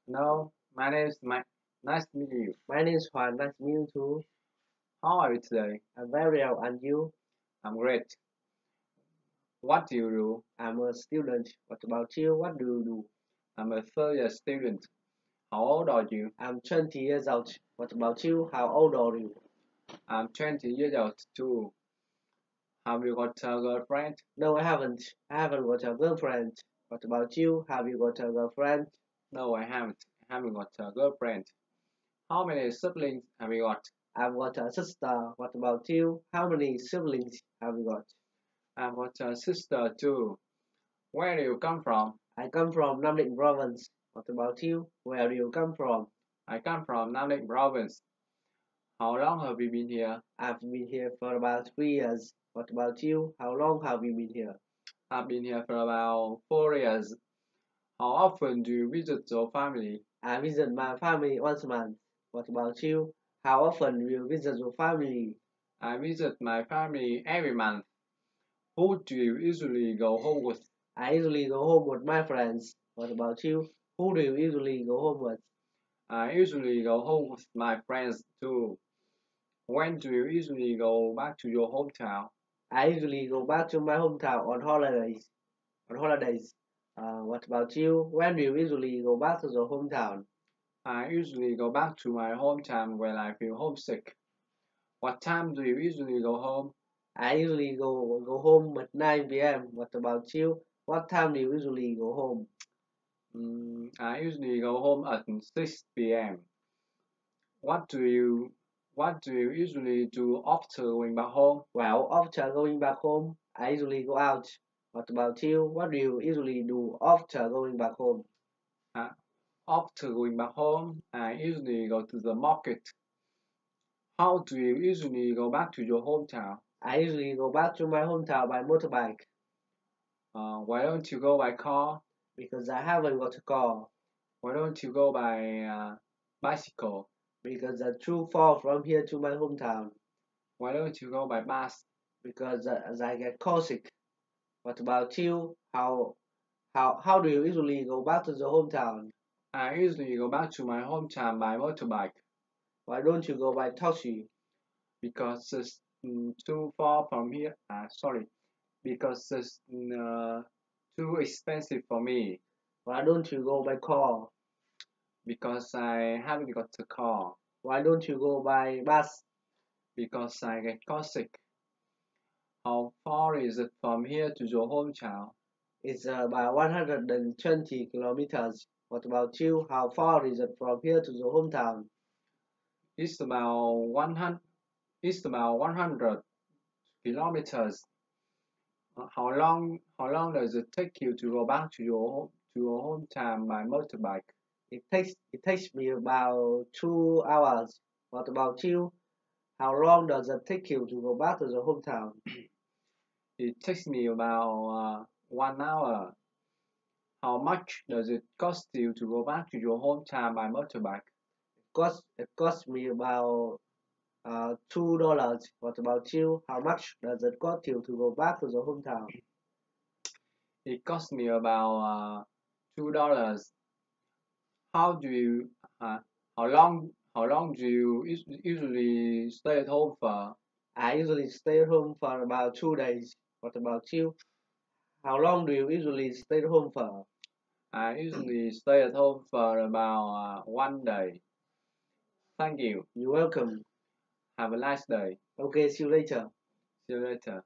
No, my name is Mike. Nice to meet you. My name is Juan. Nice to meet you too. How are you today? I'm very well, and you? I'm great. What do you do? I'm a student. What about you? What do you do? I'm a third year student. How old are you? I'm 20 years old. What about you? How old are you? I'm 20 years old too. Have you got a girlfriend? No, I haven't. I haven't got a girlfriend. What about you? Have you got a girlfriend? No, I haven't. I haven't got a girlfriend. How many siblings have you got? I've got a sister. What about you? How many siblings have you got? I've got a sister too. Where do you come from? I come from Nam Định province. What about you? Where do you come from? I come from Nam Định province. How long have you been here? I've been here for about 3 years. What about you? How long have you been here? I've been here for about 4 years. How often do you visit your family? I visit my family once a month. What about you? How often do you visit your family? I visit my family every month. Who do you usually go home with? I usually go home with my friends. What about you? Who do you usually go home with? I usually go home with my friends too. When do you usually go back to your hometown? I usually go back to my hometown on holidays. What about you? When do you usually go back to your hometown? I usually go back to my hometown when I feel homesick. What time do you usually go home? I usually go home at 9 p.m. What about you? What time do you usually go home? I usually go home at 6 p.m. What do you What do you usually do after going back home? Well, after going back home, I usually go out. What about you? What do you usually do after going back home? Uh, After going back home, I usually go to the market. How do you usually go back to your hometown? I usually go back to my hometown by motorbike Why don't you go by car? because I haven't got a car Why don't you go by bicycle? because it's too far from here to my hometown Why don't you go by bus? because as I get car sick. What about you? How do you usually go back to the hometown? I usually go back to my hometown by motorbike Why don't you go by taxi? because it's too far from here. Sorry, because it's too expensive for me Why don't you go by car? because I haven't got a car Why don't you go by bus? because I get car sick. How far is it from here to your hometown? It's about 120 kilometers. What about you? How far is it from here to your hometown? It's about 100. It's about 100 kilometers. How long does it take you to go back to your hometown by motorbike? It takes me about 2 hours. What about you? How long does it take you to go back to the hometown? It takes me about 1 hour. How much does it cost you to go back to your hometown by motorbike? It costs me about $2. What about you? How much does it cost you to go back to the hometown? It cost me about $2. How do you uh, how long do you usually stay at home for? I usually stay at home for about 2 days. What about you? How long do you usually stay at home for? I usually stay at home for about one day. Thank you. You're welcome. Have a nice day. Okay, see you later. See you later.